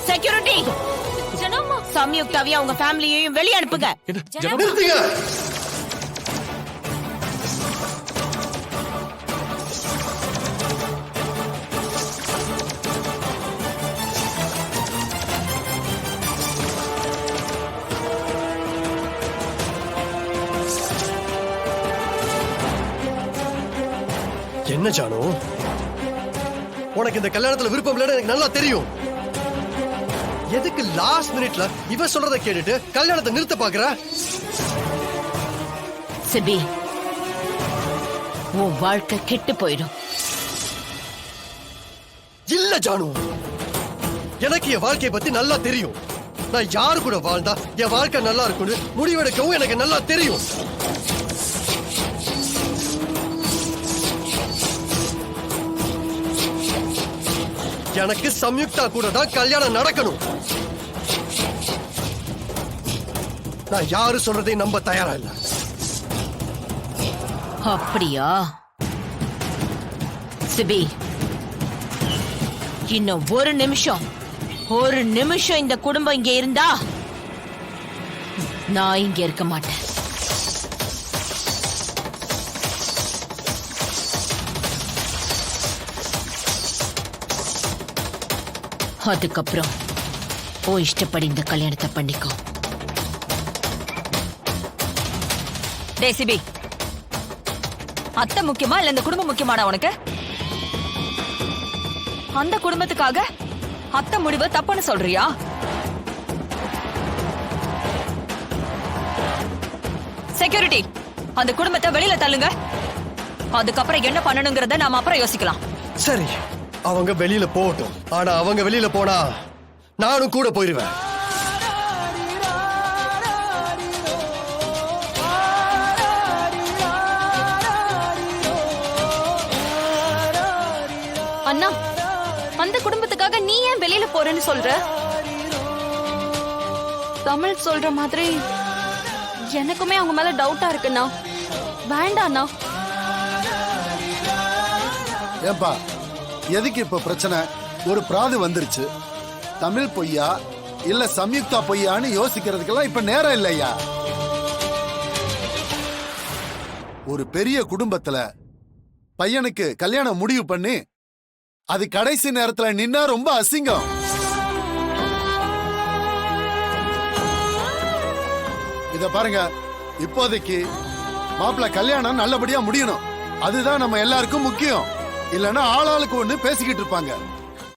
Security, சம்யுக்தாவையும் அவங்க ஃபேமிலியையும் வெளியே அனுப்புங்க. நிறுத்துங்க. என்ன ஜானு, உனக்கு இந்த கல்யாணத்துல விருப்பம் இல்லைன்னு எனக்கு நல்லா தெரியும். எதுக்கு லாஸ்ட் மினிட்ல இவ சொல்றத கேட்டுட்டு கல்யாணத்தை நிறுத்த பாக்குற? சிபி, உன் வாழ்க்கை கெட்டு போயிடும். இல்ல ஜானு, எனக்கு என் வாழ்க்கையை பத்தி நல்லா தெரியும். நான் யாரு கூட வாழ்ந்தா என் வாழ்க்கை நல்லா இருக்கும்னு முடிவெடுக்கவும் எனக்கு நல்லா தெரியும். எனக்கு சம்யுக்தா கூட தான் கல்யாணம் நடக்கணும். நான் யாரு சொல்றதையும் நம்ப தயாரா இல்ல. அப்படியா சிபி, இன்னும் ஒரு நிமிஷம் இந்த குடும்பம் இங்க இருந்தா நான் இங்க இருக்க மாட்டேன். அதுக்கப்புறம் ஓ இஷ்டப்படி இந்த கல்யாணத்தை பண்ணிக்கோ. டேய் சிபி, அத்தை முக்கியமா இல்ல இந்த குடும்பம் முக்கியமாடா உனக்கு? அந்த குடும்பத்துக்காக அத்தை முடிவு தப்புன்னு சொல்றியா? செக்யூரிட்டி, அந்த குடும்பத்தை வெளியில தள்ளுங்க. அதுக்கப்புறம் என்ன பண்ணணுங்கிறத நாம அப்புறம் யோசிக்கலாம். சரி, அவங்க வெளியில போகட்டும். ஆனா அவங்க வெளியில போனா நானும் கூட போயிருவேன். அண்ணா, அந்த குடும்பத்துக்காக நீ ஏன் வெளியில போறேன்னு சொல்ற? தமிழ் சொல்ற மாதிரி எனக்குமே அவங்க மேல டவுட்டா இருக்குண்ணா. வேண்டாண்ணா. ஏன்பா, எதுக்கு இப்ப பிரச்சனை? ஒரு பிராது வந்துருச்சு. தமிழ் பொய்யா இல்ல சம்யுக்தா பொய்யான்னு யோசிக்கிறதுக்கெல்லாம் இப்ப நேரம் இல்லையா? ஒரு பெரிய குடும்பத்துல பையனுக்கு கல்யாணம் முடிவு பண்ணி அது கடைசி நேரத்துல நின்னா ரொம்ப அசிங்கம். இத பாருங்க, இப்போதைக்கு மாப்பிள்ள கல்யாணம் நல்லபடியா முடியணும். அதுதான் நம்ம எல்லாருக்கும் முக்கியம். இல்லன்னா ஆளாளுக்கு ஒண்ணு பேசிக்கிட்டு இருப்பாங்க.